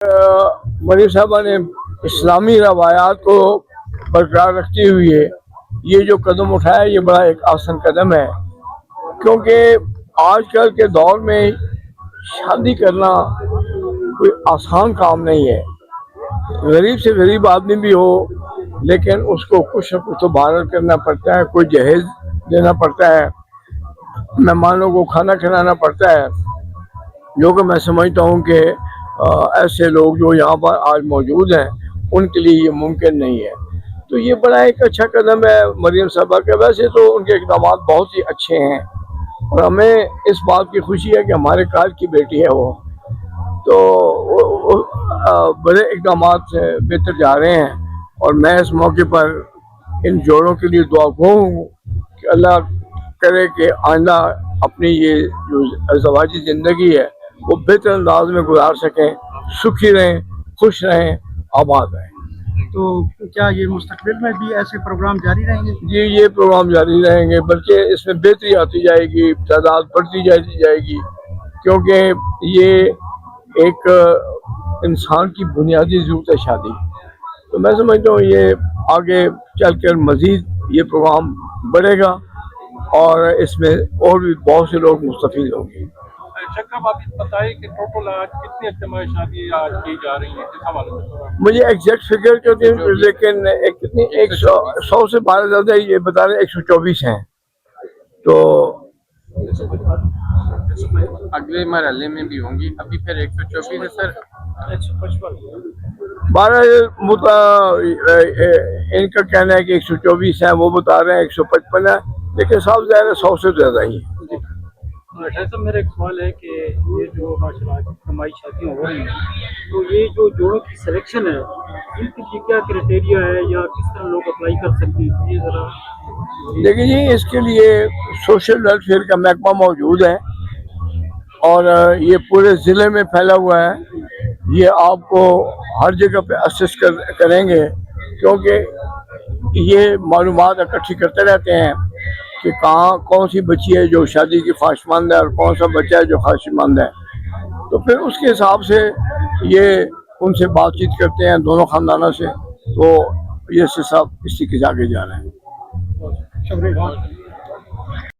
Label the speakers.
Speaker 1: मरीम साहबा ने इस्लामी रवायात को बरकरार रखते हुए ये जो कदम उठाया, ये बड़ा एक आसान कदम है, क्योंकि आजकल के दौर में शादी करना कोई आसान काम नहीं है। गरीब से गरीब आदमी भी हो, लेकिन उसको कुछ न कुछ तो बहाना करना पड़ता है, कोई जहेज देना पड़ता है, मेहमानों को खाना खिलाना पड़ता है, जो कि मैं समझता हूँ कि ऐसे लोग जो यहाँ पर आज मौजूद हैं उनके लिए ये मुमकिन नहीं है। तो ये बड़ा एक अच्छा कदम है मरीम साहबा का। वैसे तो उनके इक़दाम बहुत ही अच्छे हैं और हमें इस बात की खुशी है कि हमारे काल की बेटी है वो, तो बड़े इक़दाम से बेहतर जा रहे हैं। और मैं इस मौके पर इन जोड़ों के लिए दुआ गो हूँ कि अल्लाह करे कि आइंदा अपनी ये जो ज़वाजी ज़िंदगी है वो बेहतर अंदाज में गुजार सकें, सुखी रहें, खुश रहें, आबाद रहें।
Speaker 2: तो क्या ये मुस्तकबिल में भी ऐसे प्रोग्राम जारी रहेंगे?
Speaker 1: जी, ये प्रोग्राम जारी रहेंगे, बल्कि इसमें बेहतरी आती जाएगी, तादाद बढ़ती जाएगी, क्योंकि ये एक इंसान की बुनियादी ज़रूरत है शादी। तो मैं समझता हूँ ये आगे चलकर मज़ीद ये प्रोग्राम बढ़ेगा और इसमें और भी बहुत से लोग मुस्तफ़ीद होंगे।
Speaker 3: शक्र, आप बताइए कि टोटल आज कितनी इज्तिमाई शादी आज की जा रही है, किस हवाले से?
Speaker 1: मुझे एग्जैक्ट फिगर तो नहीं, लेकिन कितनी 100 से 12 ज़्यादा ये बता रहे हैं, 124 हैं। तो
Speaker 4: अगले मरहले में भी होंगी, अभी फिर 124 है सर।
Speaker 1: 12 इनका कहना है कि 124 है, वो बता रहे हैं 155 है, लेकिन साफ ज़ाहिर है 100 से ज़्यादा ही है।
Speaker 2: साहब, मेरा एक सवाल है कि ये जो माशाल्लाह कमाई शादियाँ हो रही हैं, तो ये जो जोड़ों की सिलेक्शन है, इनके लिए क्या क्राइटेरिया है या किस तरह लोग अप्लाई कर सकते हैं, ये ज़रा
Speaker 1: देखिए जी, इसके लिए सोशल वेलफेयर का महकमा मौजूद है और ये पूरे ज़िले में फैला हुआ है। ये आपको हर जगह पे असिस्ट करेंगे, क्योंकि ये मालूमात इकट्ठी करते रहते हैं कि कहाँ कौन सी बच्ची है जो शादी की ख्वाहिशमंद है और कौन सा बच्चा है जो ख्वाहिशमंद है। तो फिर उसके हिसाब से ये उनसे बातचीत करते हैं दोनों ख़ानदानों से, तो ये सब इसी के आगे जा रहे हैं।
Speaker 2: शुक्रिया।